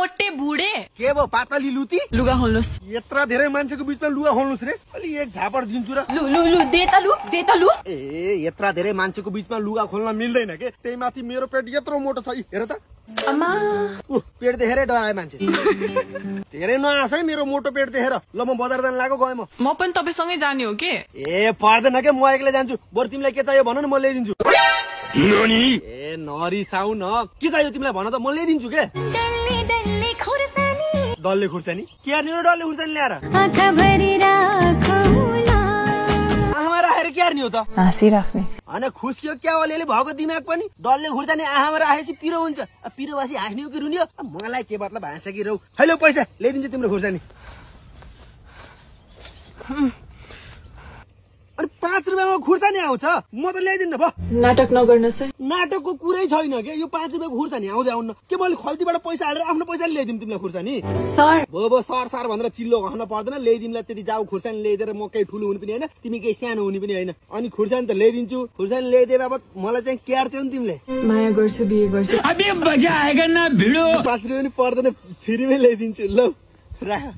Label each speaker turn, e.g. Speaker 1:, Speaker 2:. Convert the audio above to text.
Speaker 1: मोटे बुढे
Speaker 2: के भयो पातली लुती
Speaker 1: लुगा खोल्नुहोस्
Speaker 2: यत्रा धेरै मान्छेको बीचमा लुगा खोल्नुस् रे अलि एक झापड दिन्छु र
Speaker 1: लु लु लु दे त लु
Speaker 2: ए यत्रा धेरै मान्छेको बीचमा लुगा खोल्न मिल्दैन के त्यही माथि मेरो पेट यत्रो मोटो छ हेर त
Speaker 1: अम्मा
Speaker 2: पेट देखेरै डराए मान्छे धेरै नआस है मेरो मोटो पेट देखेर ल म बजार जान लागेको गएँ
Speaker 1: म पनि तपाईसँगै जाने हो के
Speaker 2: ए पर्दैन के म एक्लै जान्छु बरु तिमीलाई के चाहियो भन न म ल्याइदिन्छु ए नरिसाउ न के चाहियो तिमीलाई भन त म ल्याइदिन्छु के डल्ले खुर्सानी के हार्ने हो डल्ले खुर्सानी ल्याएर आँखामा राखेर के हार्ने हो त
Speaker 1: हाँसिराख्ने
Speaker 2: होइन खुस्कियो क्या अलिअलि भएको दिमाग पनि डल्ले खुर्सानी आँखामा राखेपछि पिरो हुन्छ पिरोवासी हाँस्ने हो कि रुनी हो मलाई के मतलब हाँस कि रौ हैलो पैसा ल्याइदिन्छु तिम्रो खुर्सानी अनि 5 रुपियाँमा खुर्सानी आउँछ म त ल्याइदिन्न भयो
Speaker 1: नाटक नगर्नुहोस् है
Speaker 2: नाटकको कुरै छैन के यो 5 रुपियाँको खुर्सानी आउँदै आउन्न के मैले खल्तीबाट पैसा हालेर आफ्नो पैसाले ल्याइदिउँ तिमीलाई खुर्सानी
Speaker 1: सर
Speaker 2: भो सर भनेर चिल्लो घाउन पर्दैन ल्याइदिउँलाई त्यति जाऊ खुर्सानी ल्याइदिएर म केही ठुलो हुनु पनि होइन तिमी केही सानो हुने पनि होइन अनि खुर्सानी त ल्याइदिन्छु खुर्सानी ल्याइदिए बाबत मलाई चाहिँ केयर चाहिँ तिमीले
Speaker 1: माया गर्छु बिहे गर्छु
Speaker 2: अबे मजा आएगा न भिडो 5 रुपियाँ पनि पर्दैन फ्रीमै ल्याइदिन्छु ल राख